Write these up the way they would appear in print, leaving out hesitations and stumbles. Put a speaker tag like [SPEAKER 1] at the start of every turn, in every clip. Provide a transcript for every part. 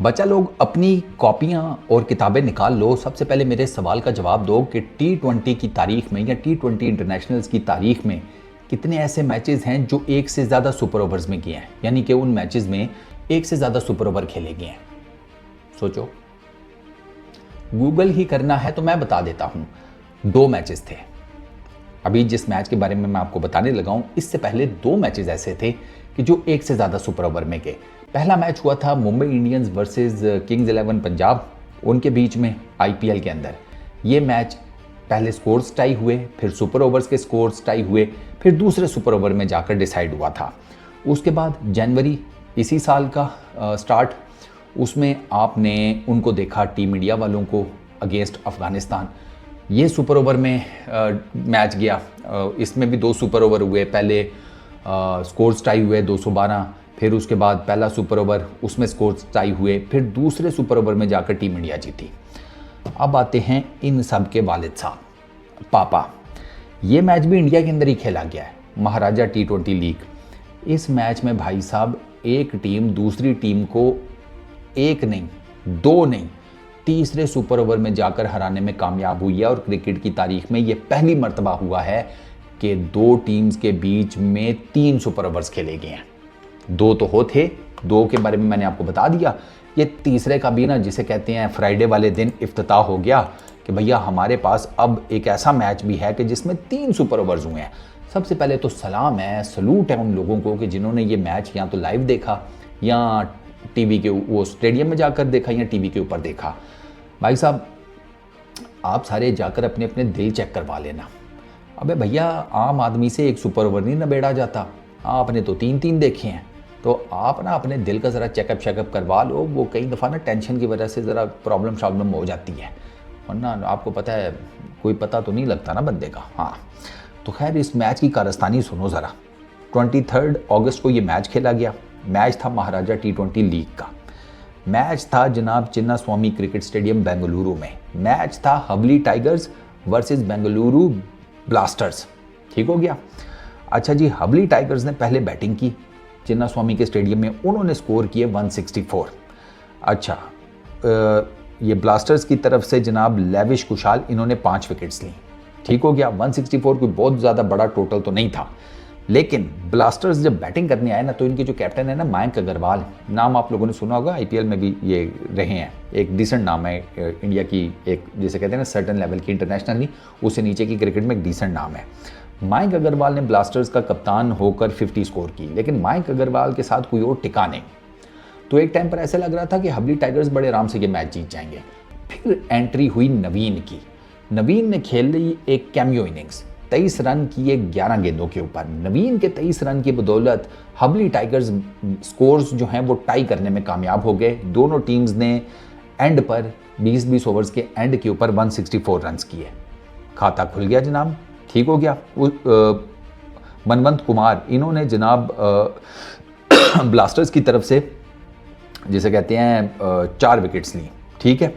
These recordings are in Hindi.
[SPEAKER 1] बच्चा लोग अपनी कॉपियां और किताबें निकाल लो। सबसे पहले मेरे सवाल का जवाब दो कि T20 की तारीख में या T20 इंटरनेशनल्स की तारीख में कितने ऐसे मैचेस हैं जो एक से ज़्यादा सुपर ओवर्स में किए हैं, यानी कि उन मैचेस में एक से ज़्यादा सुपर ओवर खेले गए हैं। सोचो, गूगल ही करना है तो मैं बता देता हूँ। 2 मैचेस थे। अभी जिस मैच के बारे में मैं आपको बताने लगा हूँ, इससे पहले 2 मैचेस ऐसे थे कि जो एक से ज़्यादा सुपर ओवर में गए। पहला मैच हुआ था Mumbai Indians versus Kings 11 Punjab, उनके बीच में आईपीएल के अंदर। ये मैच पहले स्कोर्स टाई हुए, फिर सुपर ओवर्स के स्कोर्स टाई हुए, फिर दूसरे सुपर ओवर में जाकर डिसाइड हुआ था। उसके बाद जनवरी इसी साल का स्टार्ट, उसमें आपने उनको देखा टीम इंडिया वालों को अगेंस्ट अफगानिस्तान। ये सुपर ओवर में मैच गया। इसमें भी 2 सुपर ओवर हुए। पहले स्कोर्स टाई हुए 212, फिर उसके बाद पहला सुपर ओवर, उसमें स्कोर्स टाई हुए, फिर दूसरे सुपर ओवर में जाकर टीम इंडिया जीती। अब आते हैं इन सब के वालिद साहब, पापा। ये मैच भी इंडिया के अंदर ही खेला गया है, महाराजा T20 लीग। इस मैच में भाई साहब एक टीम दूसरी टीम को 1 नहीं 2 नहीं तीसरे सुपर ओवर में जाकर हराने में कामयाब हुई है। और क्रिकेट की तारीख में ये पहली मर्तबा हुआ है कि 2 टीम्स के बीच में 3 सुपर ओवर्स खेले गए हैं। 2 तो हो थे, 2 के बारे में मैंने आपको बता दिया। ये तीसरे का भी ना, जिसे कहते हैं फ्राइडे वाले दिन इफ्तिताह हो गया कि भैया हमारे पास अब एक ऐसा मैच भी है कि जिसमें 3 सुपर ओवर्स हुए हैं। सबसे पहले तो सलाम है, सलूट है उन लोगों को कि जिन्होंने ये मैच या तो लाइव देखा या टीवी के वो स्टेडियम में जाकर देखा या टीवी के ऊपर देखा। भाई साहब, आप सारे जाकर अपने अपने दिल चेक करवा लेना। अबे भैया, आम आदमी से एक सुपर ओवर नहीं नबेड़ा जाता, आपने तो 3-3 देखे हैं। तो आप ना अपने दिल का ज़रा चेकअप करवा लो। वो कई दफ़ा ना टेंशन की वजह से ज़रा प्रॉब्लम हो जाती है, वरना आपको पता है कोई पता तो नहीं लगता ना बंदे का। हाँ, तो खैर इस मैच की कारस्तानी सुनो ज़रा। 23 अगस्त को ये मैच खेला गया। मैच था महाराजा T20 लीग का। मैच था जनाब चिन्ना स्वामी क्रिकेट स्टेडियम बेंगलुरु में। मैच था humbly tigers versus Bengaluru blasters. ठीक हो गया। अच्छा जी, हबली टाइगर्स ने पहले बैटिंग की चिन्ना स्वामी के स्टेडियम में, उन्होंने स्कोर किए 164। अच्छा, ये ब्लास्टर्स की तरफ से जनाब लेविश कुशाल, इन्होंने 5 विकेट्स ली। ठीक हो गया। 164 कोई बहुत ज़्यादा बड़ा टोटल तो नहीं था, लेकिन ब्लास्टर्स जब बैटिंग करने आए ना, तो इनके जो कैप्टन है ना मयंक अग्रवाल, नाम आप लोगों ने सुना होगा, आईपीएल में भी ये रहे हैं। एक डिसेंट नाम है इंडिया की, एक जिसे कहते हैं ना सर्टन लेवल की, इंटरनेशनल नहीं, उससे नीचे की क्रिकेट में एक डिसेंट नाम है। मयंक अग्रवाल ने ब्लास्टर्स का कप्तान होकर 50 स्कोर की, लेकिन मयंक अग्रवाल के साथ कोई और टिका नहीं। तो एक टाइम पर ऐसा लग रहा था कि हबली टाइगर्स बड़े आराम से ये मैच जीत जाएंगे। फिर एंट्री हुई नवीन की। नवीन ने खेल ली एक कैमियो इनिंग्स, 23 रन किए 11 गेंदों के ऊपर। नवीन के 23 रन की बदौलत हबली टाइगर्स स्कोर्स जो हैं वो टाई करने में कामयाब हो गए। दोनों टीम्स ने एंड पर 20-20 ओवर्स के एंड के ऊपर 164 रन किए। खाता खुल गया जनाब। ठीक हो गया। मनवंत कुमार, इन्होंने जनाब ब्लास्टर्स की तरफ से जिसे कहते हैं 4 विकेट्स ली। ठीक है,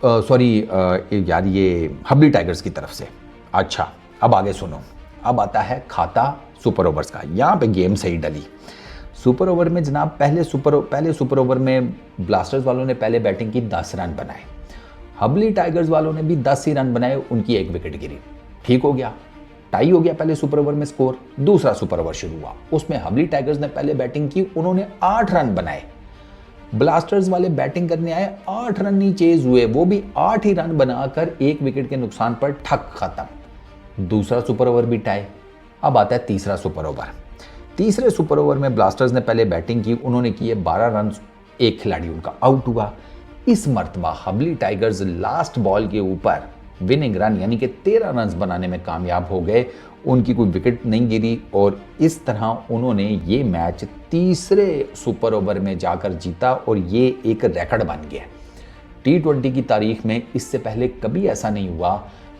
[SPEAKER 1] सॉरी यार, ये हबली टाइगर्स की तरफ से। अच्छा, अब आगे सुनो। अब आता है खाता सुपर ओवर्स का। यहाँ पे गेम सही डली। सुपर ओवर में जनाब पहले सुपर ओवर में ब्लास्टर्स वालों ने पहले बैटिंग की, 10 रन बनाए। हबली टाइगर्स वालों ने भी 10 ही रन बनाए, उनकी 1 विकेट गिरी। ठीक हो गया। टाई हो गया पहले सुपर ओवर में स्कोर। दूसरा सुपर ओवर शुरू हुआ, उसमें हबली टाइगर्स ने पहले बैटिंग की, उन्होंने 8 रन बनाए। ब्लास्टर्स वाले बैटिंग करने आए, 8 रन नहीं चेज हुए, वो भी 8 ही रन बनाकर 1 विकेट के नुकसान पर ठक खत्म। दूसरा सुपर ओवर भी टाई। अब आता है तीसरा सुपर ओवर। तीसरे सुपर ओवर में ब्लास्टर्स ने पहले बैटिंग की, उन्होंने किए 12 रन, एक खिलाड़ी उनका आउट हुआ। इस मर्तबा हबली टाइगर्स लास्ट बॉल के ऊपर विनिंग रन यानी कि 13 रन बनाने में कामयाब हो गए। उनकी कोई विकेट नहीं गिरी और इस तरह उन्होंने ये मैच तीसरे सुपर ओवर में जाकर जीता और ये एक रिकॉर्ड बन गया। T20 की तारीख में इससे पहले कभी ऐसा नहीं हुआ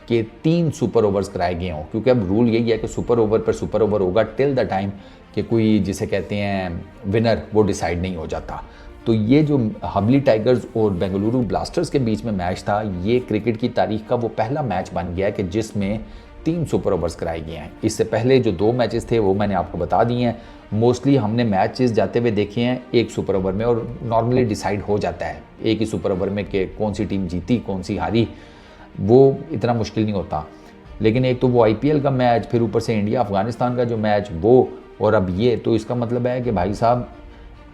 [SPEAKER 1] कि 3 सुपर ओवर्स कराए गए हों, क्योंकि अब रूल यही है कि सुपर ओवर पर सुपर ओवर होगा टिल द टाइम कि कोई जिसे कहते हैं विनर वो डिसाइड नहीं हो जाता। तो ये जो हबली टाइगर्स और बेंगलुरु ब्लास्टर्स के बीच में मैच था, ये क्रिकेट की तारीख का वो पहला मैच बन गया कि जिसमें 3 सुपर ओवर्स कराए गए हैं। इससे पहले जो 2 मैचेस थे वो मैंने आपको बता दिए हैं। मोस्टली हमने मैचेस जाते हुए देखे हैं 1 सुपर ओवर में, और नॉर्मली डिसाइड हो जाता है एक ही सुपर ओवर में कि कौन सी टीम जीती कौन सी हारी, वो इतना मुश्किल नहीं होता। लेकिन एक तो वो IPL का मैच, फिर ऊपर से इंडिया अफगानिस्तान का जो मैच वो, और अब ये, तो इसका मतलब है कि भाई साहब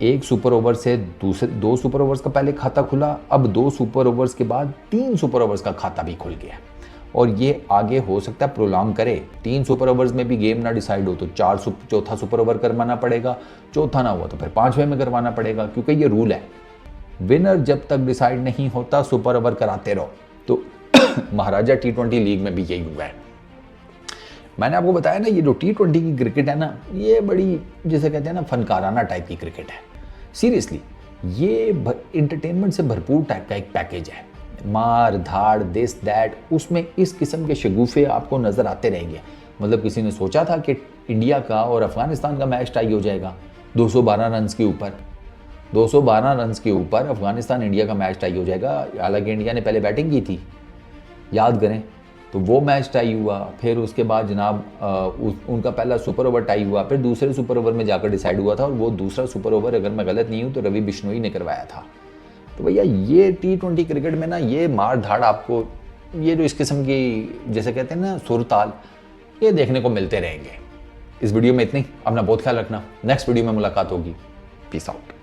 [SPEAKER 1] 1 सुपर ओवर से दूसरे 2 सुपर ओवर्स का पहले खाता खुला, अब 2 सुपर ओवर्स के बाद 3 सुपर ओवर्स का खाता भी खुल गया, और ये आगे हो सकता है प्रोलॉन्ग करे। 3 सुपर ओवर्स में भी गेम ना डिसाइड हो तो चौथा सुपर ओवर करवाना पड़ेगा, चौथा ना हुआ तो फिर 5वें में करवाना पड़ेगा, क्योंकि ये रूल है। विनर जब तक डिसाइड नहीं होता सुपर ओवर कराते रहो। तो महाराजा T20 लीग में भी यही हुआ है। मैंने आपको बताया ना, ये जो T20 की क्रिकेट है ना, ये बड़ी, जिसे कहते हैं ना, फनकाराना टाइप की क्रिकेट है। सीरियसली ये इंटरटेनमेंट से भरपूर टाइप का एक पैकेज है। मार धाड़ दिस दैट, उसमें इस किस्म के शगुफे आपको नज़र आते रहेंगे। मतलब किसी ने सोचा था कि इंडिया का और अफगानिस्तान का मैच टाई हो जाएगा 212 रन के ऊपर, 212 रन के ऊपर अफगानिस्तान इंडिया का मैच टाई हो जाएगा। हालांकि इंडिया ने पहले बैटिंग की थी, याद करें, तो वो मैच टाई हुआ। फिर उसके बाद जनाब उनका पहला सुपर ओवर टाई हुआ, फिर दूसरे सुपर ओवर में जाकर डिसाइड हुआ था, और वो दूसरा सुपर ओवर, अगर मैं गलत नहीं हूँ तो रवि बिश्नोई ने करवाया था। तो भैया ये T20 क्रिकेट में ना, ये मार धाड़ आपको, ये जो इस किस्म की जैसे कहते हैं ना सुरताल, ये देखने को मिलते रहेंगे। इस वीडियो में इतनी। अपना बहुत ख्याल रखना, नेक्स्ट वीडियो में मुलाकात होगी। Peace out.